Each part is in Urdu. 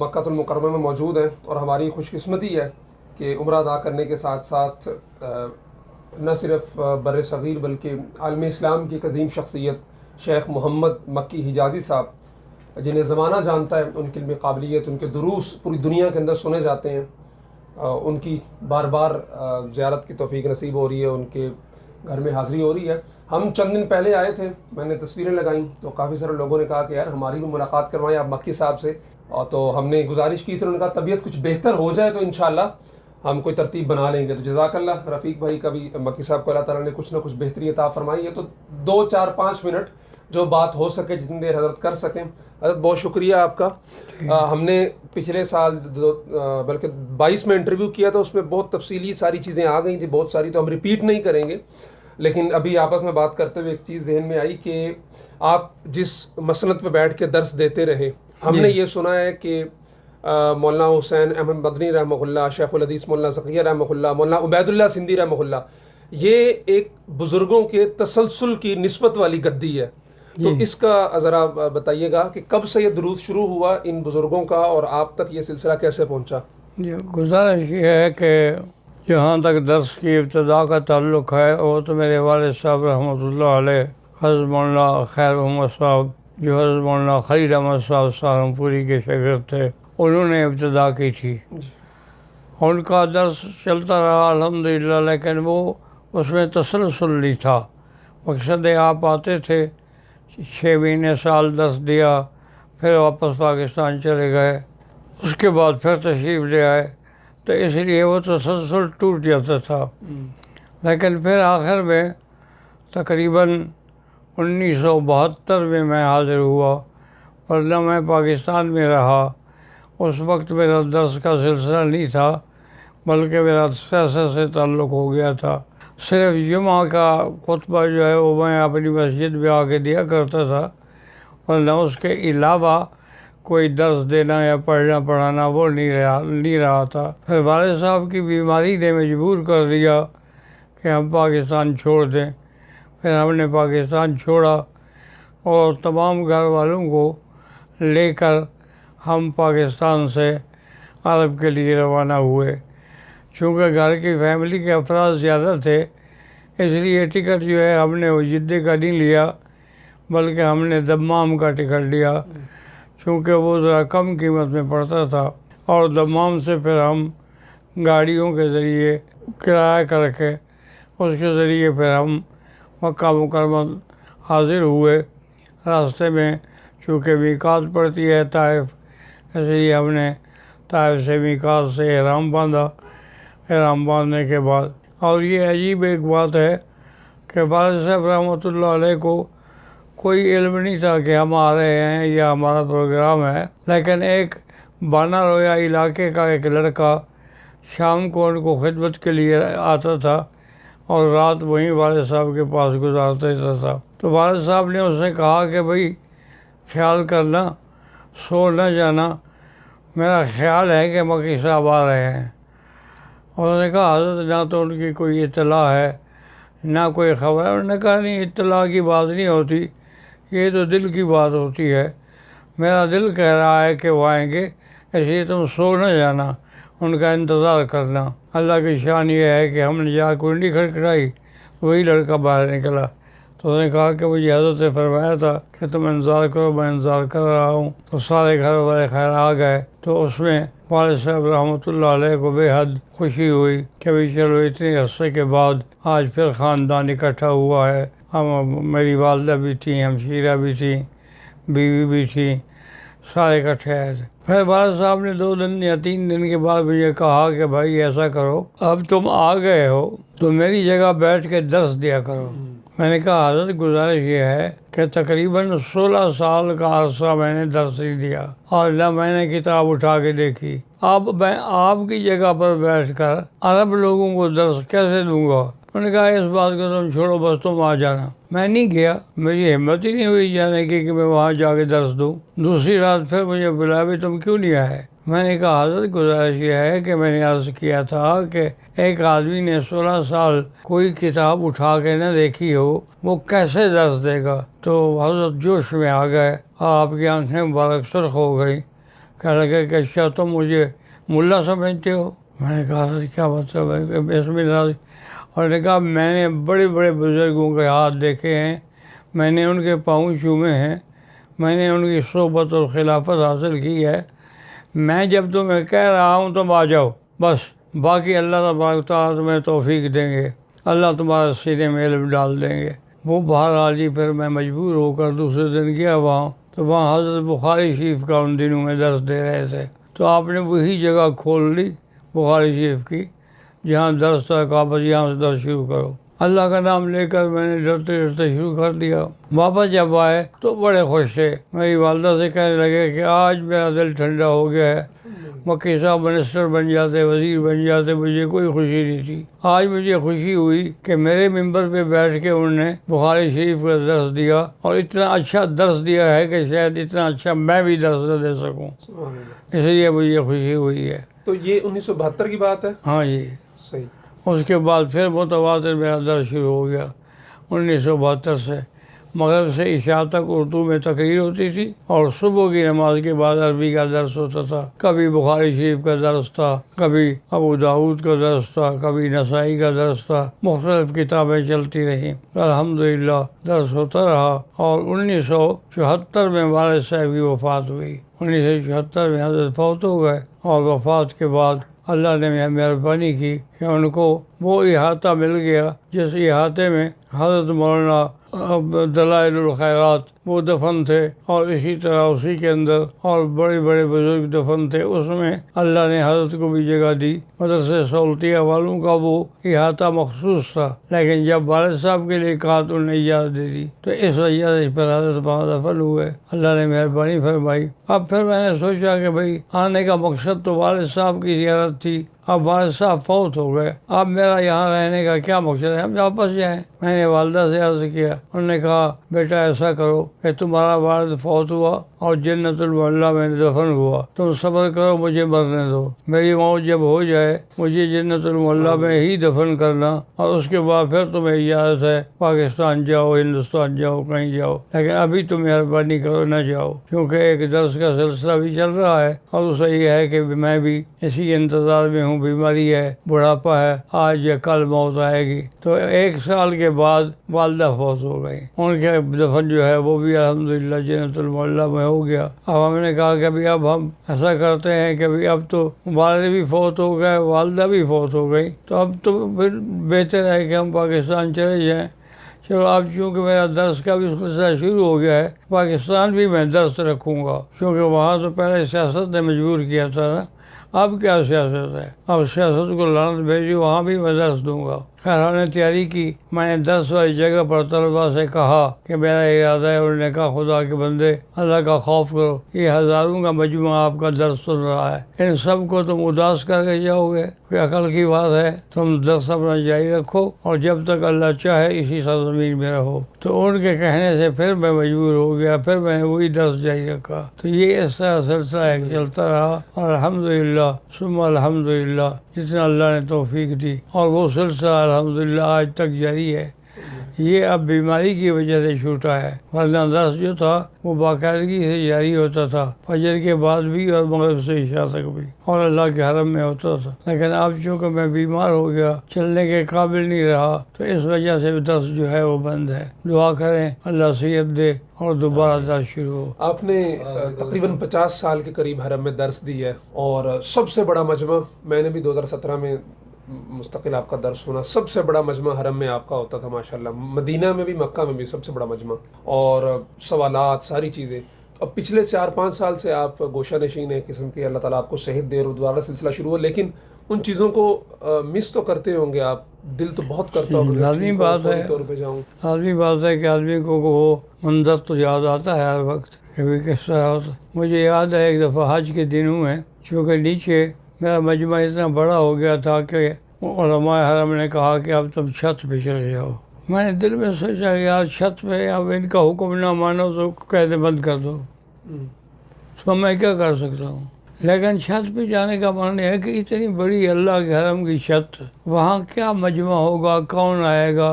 مکہ المکرمہ میں موجود ہیں اور ہماری خوش قسمتی ہے کہ عمرہ ادا کرنے کے ساتھ ساتھ نہ صرف بر صغیر بلکہ عالم اسلام کی ایک عظیم شخصیت شیخ محمد مکی حجازی صاحب جنہیں زمانہ جانتا ہے، ان کی علمی قابلیت، ان کے دروس پوری دنیا کے اندر سنے جاتے ہیں، ان کی بار بار زیارت کی توفیق نصیب ہو رہی ہے، ان کے گھر میں حاضری ہو رہی ہے۔ ہم چند دن پہلے آئے تھے، میں نے تصویریں لگائیں تو کافی سارے لوگوں نے کہا کہ یار ہماری بھی ملاقات کروائیں آپ مکی صاحب سے، اور تو ہم نے گزارش کی تھی، انہوں نے کہا طبیعت کچھ بہتر ہو جائے تو انشاءاللہ ہم کوئی ترتیب بنا لیں گے۔ تو جزاک اللہ رفیق بھائی کا بھی، مکی صاحب کو اللہ تعالیٰ نے کچھ نہ کچھ بہتری عطا فرمائی ہے، تو 2 4 5 منٹ جو بات ہو سکے جتنی دیر حضرت کر سکیں۔ حضرت بہت شکریہ آپ کا۔ ہم نے پچھلے سال بلکہ 22 میں انٹرویو کیا تھا، اس میں بہت تفصیلی ساری چیزیں آ گئی تھیں، بہت ساری تو ہم ریپیٹ نہیں کریں گے، لیکن ابھی آپس میں بات کرتے ہوئے ایک چیز ذہن میں آئی کہ آپ جس مسند پہ بیٹھ کے درس دیتے رہے، ہم نے یہ سنا ہے کہ مولانا حسین احمد مدنی رحمہ اللہ، شیخ الحدیث مولانا ذکیہ رحمہ اللہ، مولانا عبید اللہ سندھی رحمہ اللہ، یہ ایک بزرگوں کے تسلسل کی نسبت والی گدی ہے، تو اس کا ذرا بتائیے گا کہ کب سے یہ دروس شروع ہوا ان بزرگوں کا اور آپ تک یہ سلسلہ کیسے پہنچا؟ گزارش یہ ہے کہ جہاں تک درس کی ابتدا کا تعلق ہے وہ تو میرے والد صاحب رحمۃ اللہ علیہ حضرت مولانا خیر محمد صاحب، جو حضرت مولانا خلیل احمد صاحب سہارنپوری کے شاگرد تھے، انہوں نے ابتدا کی تھی۔ ان کا درس چلتا رہا الحمدللہ، لیکن وہ اس میں تسلسل نہیں تھا۔ مقصد آپ آتے تھے، 6 مہینے سال درس دیا، پھر واپس پاکستان چلے گئے، اس کے بعد پھر تشریف لے آئے، تو اس لیے وہ تسلسل ٹوٹ جاتا تھا۔ لیکن پھر آخر میں تقریباً 1972 میں حاضر ہوا، ورنہ میں پاکستان میں رہا۔ اس وقت میرا درس کا سلسلہ نہیں تھا، بلکہ میرا سیاست سے تعلق ہو گیا تھا۔ صرف جمعہ کا خطبہ جو ہے وہ میں اپنی مسجد میں آ کے دیا کرتا تھا، ورنہ اس کے علاوہ کوئی درس دینا یا پڑھنا پڑھانا وہ نہیں رہا تھا۔ پھر والد صاحب کی بیماری نے مجبور کر دیا کہ ہم پاکستان چھوڑ دیں۔ پھر ہم نے پاکستان چھوڑا اور تمام گھر والوں کو لے کر ہم پاکستان سے عرب کے لیے روانہ ہوئے۔ چونکہ گھر کی فیملی کے افراد زیادہ تھے، اس لیے ٹکٹ جو ہے ہم نے وہ جدے کا نہیں لیا، بلکہ ہم نے دمام کا ٹکٹ لیا، چونکہ وہ ذرا کم قیمت میں پڑتا تھا، اور دمام سے پھر ہم گاڑیوں کے ذریعے کرایہ کر کے اس کے ذریعے پھر ہم مکہ مکرمہ حاضر ہوئے۔ راستے میں چونکہ میقات پڑتی ہے طائف، اس لیے ہم نے طائف سے میقات سے احرام باندھا۔ احرام باندھنے کے بعد، اور یہ عجیب ایک بات ہے کہ والد صاحب رحمۃ اللہ علیہ کو کوئی علم نہیں تھا کہ ہم آ رہے ہیں یا ہمارا پروگرام ہے، لیکن ایک بانا رویا علاقے کا ایک لڑکا شام کو ان کو خدمت کے لیے آتا تھا اور رات وہیں والد صاحب کے پاس گزارتا تھا۔ تو والد صاحب نے اس سے کہا کہ بھائی خیال کرنا، سو نہ جانا، میرا خیال ہے کہ مکی صاحب آ رہے ہیں۔ انہوں نے کہا حضرت نہ تو ان کی کوئی اطلاع ہے نہ کوئی خبر ہے۔ انہوں نے کہا نہیں، اطلاع کی بات نہیں ہوتی، یہ تو دل کی بات ہوتی ہے، میرا دل کہہ رہا ہے کہ وہ آئیں گے، اس لیے تم سو نہ جانا، ان کا انتظار کرنا۔ اللہ کی شان یہ ہے کہ ہم نے جا کنڈی کھٹکھٹائی، وہی لڑکا باہر نکلا۔ تو اس نے کہا کہ مجھے حضرت نے فرمایا تھا کہ تم انتظار کرو، میں انتظار کر رہا ہوں۔ تو سارے گھر والے خیر آ گئے، تو اس میں والد صاحب رحمۃ اللہ علیہ کو بے حد خوشی ہوئی کہ بھی چلو اتنے عرصے کے بعد آج پھر خاندان اکٹھا ہوا ہے۔ میری والدہ بھی تھیں، ہمشیرہ بھی تھیں، بیوی بھی تھی، سارے اکٹھے آئے تھے۔ پھر والد صاحب نے 2 دن یا 3 دن کے بعد مجھے کہا کہ بھائی ایسا کرو، اب تم آ گئے ہو تو میری جگہ بیٹھ کے درس دیا کرو۔ میں نے کہا حضرت گزارش یہ ہے کہ تقریباً 16 سال کا عرصہ میں نے درس نہیں دیا اور نہ میں نے کتاب اٹھا کے دیکھی، اب میں آپ کی جگہ پر بیٹھ کر عرب لوگوں کو درس کیسے دوں گا؟ انہوں نے کہا اس بات کو تم چھوڑو، بس تم آ جانا۔ میں نہیں گیا، میری ہمت ہی نہیں ہوئی جانے کی کہ میں وہاں جا کے درس دوں۔ دوسری رات پھر مجھے بلایا بھی تم کیوں نہیں آئے؟ میں نے کہا حضرت گزارش یہ ہے کہ میں نے عرض کیا تھا کہ ایک آدمی نے 16 سال کوئی کتاب اٹھا کے نہ دیکھی ہو، وہ کیسے درس دے گا؟ تو حضرت جوش میں آ گئے، آپ کی آنکھیں مبارک سرخ ہو گئی کہنے لگے کہ اچھا تم مجھے ملا سمجھتے ہو؟ میں نے کہا کیا مطلب ہے بسم اللہ؟ اور نے کہا میں نے بڑے بڑے بزرگوں کے ہاتھ دیکھے ہیں، میں نے ان کے پاؤں چومے ہیں، میں نے ان کی صحبت اور خلافت حاصل کی ہے، میں جب تمہیں کہہ رہا ہوں تم آ جاؤ بس، باقی اللہ تبارک و تعالیٰ تمہیں توفیق دیں گے، اللہ تمہارے سینے میں علم ڈال دیں گے۔ وہ بہرحال جی پھر میں مجبور ہو کر دوسرے دن گیا وہاں، تو وہاں حضرت بخاری شریف کا ان دنوں میں درس دے رہے تھے، تو آپ نے وہی جگہ کھول لی بخاری شریف کی جہاں درس تھا، کہا بس یہاں سے درس شروع کرو۔ اللہ کا نام لے کر میں نے ڈرتے ڈرتے شروع کر دیا۔ واپس جب آئے تو بڑے خوش تھے، میری والدہ سے کہنے لگے کہ آج میرا دل ٹھنڈا ہو گیا ہے، مکی صاحب منسٹر بن جاتے، وزیر بن جاتے، مجھے کوئی خوشی نہیں تھی، آج مجھے خوشی ہوئی کہ میرے ممبر پہ بیٹھ کے انہوں نے بخاری شریف کا درس دیا، اور اتنا اچھا درس دیا ہے کہ شاید اتنا اچھا میں بھی درس نہ دے سکوں، اس لیے مجھے خوشی ہوئی ہے۔ تو یہ 1972 کی بات ہے؟ ہاں جی۔ صحیح۔ اس کے بعد پھر متواتر میرا درس شروع ہو گیا 1972 سے۔ مغرب سے عشاء تک اردو میں تقریر ہوتی تھی، اور صبح کی نماز کے بعد عربی کا درس ہوتا تھا، کبھی بخاری شریف کا درس تھا، کبھی ابو داؤد کا درس تھا، کبھی نسائی کا درس تھا، مختلف کتابیں چلتی رہیں، الحمدللہ درس ہوتا رہا۔ اور 1974 میں والد صاحب کی وفات ہوئی، 1974 میں حضرت فوت ہو گئے، اور وفات کے بعد اللہ نے مہربانی کی کہ ان کو وہ احاطہ مل گیا جس احاطے میں حضرت مولانا دلائل الخیرات وہ دفن تھے، اور اسی طرح اسی کے اندر اور بڑے بڑے بزرگ دفن تھے، اس میں اللہ نے حضرت کو بھی جگہ دی۔ مدرسے سولتیہ والوں کا وہ احاطہ مخصوص تھا، لیکن جب والد صاحب کے لیے کہا تو انہیں اجازت دے دی، تو اس وجہ سے پھر حضرت وہاں دفن ہوئے، اللہ نے مہربانی فرمائی۔ اب پھر میں نے سوچا کہ بھائی آنے کا مقصد تو والد صاحب کی زیارت تھی، اب والد صاحب فوت ہو گئے، اب میرا یہاں رہنے کا کیا مقصد ہے، ہم واپس جائیں۔ میں نے والدہ سے عرض کیا، انہوں نے کہا بیٹا ایسا کرو کہ تمہارا والد فوت ہوا اور جنت المعلا میں دفن ہوا، تم صبر کرو، مجھے مرنے دو، میری موت جب ہو جائے مجھے جنت المعلا میں ہی دفن کرنا، اور اس کے بعد پھر تمہیں اجازت ہے پاکستان جاؤ، ہندوستان جاؤ، کہیں جاؤ، لیکن ابھی تم مہربانی کرو نہ جاؤ، کیونکہ ایک درس کا سلسلہ بھی چل رہا ہے، اور دوسرا یہ ہے کہ میں بھی اسی انتظار میں ہوں، بیماری ہے، بڑھاپا ہے، آج یا کل موت آئے گی۔ تو 1 سال کے بعد والدہ فوت ہو گئی، ان کے دفن جو ہے وہ بھی الحمدللہ جنت المعلا میں ہو گیا۔ اب ہم نے کہا کہ اب ہم ایسا کرتے ہیں کہ اب تو والد بھی فوت ہو گئے، والدہ بھی فوت ہو گئی، تو اب تو پھر بہتر ہے کہ ہم پاکستان چلے جائیں۔ چلو اب چونکہ میرا درس کا بھی سلسلہ شروع ہو گیا ہے، پاکستان بھی میں درس رکھوں گا، کیونکہ وہاں تو پہلے سیاست نے مجبور کیا تھا نا، اب کیا سیاست ہے، اب سیاست کو لعنت بھیجی، وہاں بھی میں درس دوں گا۔ خیر ہم نے تیاری کی، میں نے درس والی جگہ پر طلباء سے کہا کہ میرا ارادہ ہے، انہوں نے کہا خدا کے بندے اللہ کا خوف کرو، یہ ہزاروں کا مجموعہ آپ کا درس سن رہا ہے، ان سب کو تم اداس کر کے جاؤ گے، کوئی عقل کی بات ہے، تم درس اپنا جاری رکھو اور جب تک اللہ چاہے اسی سرزمین میں رہو۔ تو ان کے کہنے سے پھر میں مجبور ہو گیا، پھر میں نے وہی درس جاری رکھا، تو یہ اس طرح سلسلہ ایک چلتا رہا، اور الحمدللہ ثم الحمدللہ جتنا اللہ نے توفیق دی، اور وہ سلسلہ الحمدللہ آج تک جاری ہے۔ یہ اب بیماری کی وجہ سے چھوٹا ہے، ورنہ درس جو تھا وہ باقاعدگی سے جاری ہوتا تھا، فجر کے بعد بھی اور مغرب سے عشاء تک بھی، اور اللہ کے حرم میں ہوتا تھا۔ لیکن اب چونکہ میں بیمار ہو گیا، چلنے کے قابل نہیں رہا، تو اس وجہ سے درس جو ہے وہ بند ہے۔ دعا کریں اللہ صحت دے اور دوبارہ درس شروع ہو۔ آپ نے تقریباً 50 سال کے قریب حرم میں درس دی ہے، اور سب سے بڑا مجمع، میں نے بھی 2017 میں مستقل آپ کا درس سنا، سب سے بڑا مجمع حرم میں آپ کا ہوتا تھا ماشاءاللہ، مدینہ میں بھی مکہ میں بھی سب سے بڑا مجمع، اور سوالات ساری چیزیں۔ اب پچھلے 4-5 سال سے آپ گوشہ نشین ہیں قسم کی، اللہ تعالیٰ آپ کو صحت دے اور دوبارہ سلسلہ شروع ہو، لیکن ان چیزوں کو مس تو کرتے ہوں گے آپ، دل تو بہت کرتا ہوگا، لازمی بات ہے، طور پہ جاؤں۔ لازمی بات ہے کہ آدمی کو وہ منظر تو یاد آتا ہے ہر وقت، کبھی کس طرح ہوتا۔ مجھے یاد ہے ایک دفعہ حج کے دنوں میں، چونکہ نیچے میرا مجمع اتنا بڑا ہو گیا تھا کہ علماء حرم نے کہا کہ اب تم چھت پہ چلے جاؤ۔ میں نے دل میں سوچا کہ یار چھت پہ اب ان کا حکم نہ مانو تو قید بند کر دو، تو میں کیا کر سکتا ہوں۔ لیکن چھت پہ جانے کا معنی ہے کہ اتنی بڑی اللہ کے حرم کی چھت، وہاں کیا مجمع ہوگا، کون آئے گا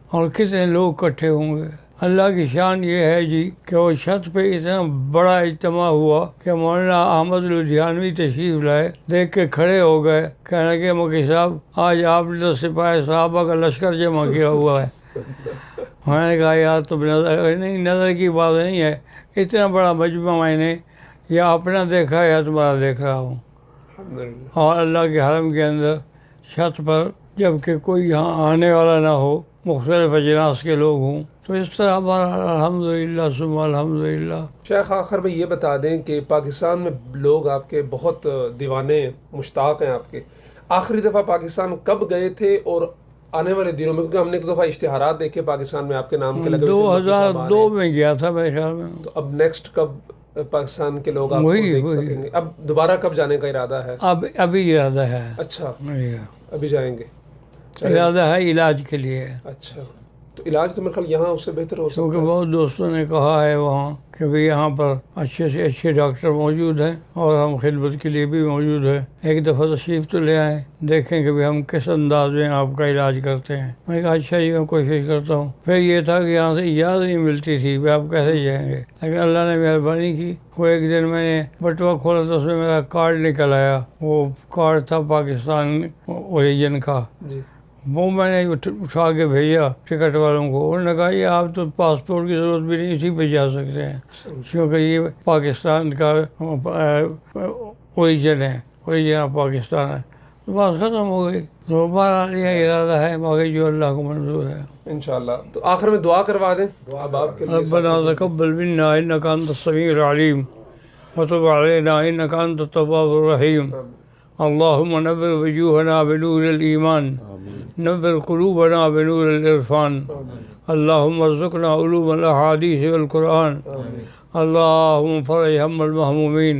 اور کتنے لوگ اکٹھے ہوں گے۔ اللہ کی شان یہ ہے جی کہ وہ چھت پہ اتنا بڑا اجتماع ہوا کہ مولانا احمد لدھیانوی تشریف لائے، دیکھ کے کھڑے ہو گئے، کہنے لگے مکی صاحب آج آپ نے تو سپاہی صحابہ کا لشکر جمع کیا ہوا ہے۔ میں نے کہا یار تم نظر نہیں، نظر کی بات نہیں ہے، اتنا بڑا مجمع میں نے یا اپنا دیکھا یا تمہارا دیکھ رہا ہوں۔ الحمدللہ۔ اور اللہ کے حرم کے اندر چھت پر جب کہ کوئی یہاں آنے والا نہ ہو، مختلف اجناس کے لوگ ہوں، تو اس طرح ہمارا الحمدللہ ثم الحمدللہ۔ شیخ آخر میں یہ بتا دیں کہ پاکستان میں لوگ آپ کے بہت دیوانے ہیں، مشتاق ہیں آپ کے۔ آخری دفعہ پاکستان کب گئے تھے اور آنے والے دنوں میں؟ کیونکہ ہم نے ایک دفعہ اشتہارات دیکھے پاکستان میں آپ کے نام کے لگے ہوئے تھے، 2002 میں گیا تھا میرے خیال میں۔ تو اب نیکسٹ کب پاکستان کے لوگ آپ کو وہی دیکھ سکیں گے؟ اب دوبارہ کب جانے کا ارادہ ہے؟ ابھی ارادہ ہے، اچھا، ابھی جائیں گے، ارادہ ہے علاج کے لیے، اچھا۔ تو علاج تو میرے خیال یہاں اس سے بہتر ہو سکتا کیونکہ ہے۔ بہت دوستوں نے کہا ہے وہاں کہ بھئی یہاں پر اچھے سے اچھے ڈاکٹر موجود ہیں اور ہم خدمت کے لیے بھی موجود ہیں، ایک دفعہ تشریف تو لے آئیں، دیکھیں کہ بھئی ہم کس انداز میں آپ کا علاج کرتے ہیں۔ میں نے کہا اچھا جی میں کوشش کرتا ہوں۔ پھر یہ تھا کہ یہاں سے اجازت نہیں ملتی تھی کہ آپ کیسے جائیں گے، لیکن اللہ نے مہربانی کی، وہ ایک دن میں نے بٹوا کھولا تو اس میں میرا کارڈ نکل آیا، وہ کارڈ تھا پاکستان اوریجن کا، جی، وہ میں نے اٹھا کے بھیجا ٹکٹ والوں کو، انہوں نے کہا یہ آپ تو پاسپورٹ کی ضرورت بھی نہیں، اسی پہ جا سکتے ہیں کیونکہ یہ پاکستان کا اوریجن ہے، اوریجن آف پاکستان ہے۔ تو بات ختم ہو گئی۔ تو بہرحال یہ ارادہ ہے، باقی جو اللہ کو منظور ہے۔ انشاءاللہ۔ تو آخر میں دعا کروا دیں اب آپ کے لیے۔ ربنا تقبل منا انك انت السميع العليم وتب علينا انك انت التواب الرحيم اللهم نور وجوهنا بنور الايمان نور قلوبنا بنور العرفان اللهم ارزقنا علوم الاحاديث والقران اللهم فرج هم المهمومين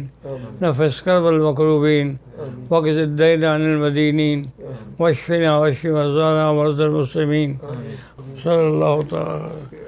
نفس كرب المكروبين واقض الدين عن المدينين واشفنا واشف مرضانا ومرضى المسلمين صلى الله تعالى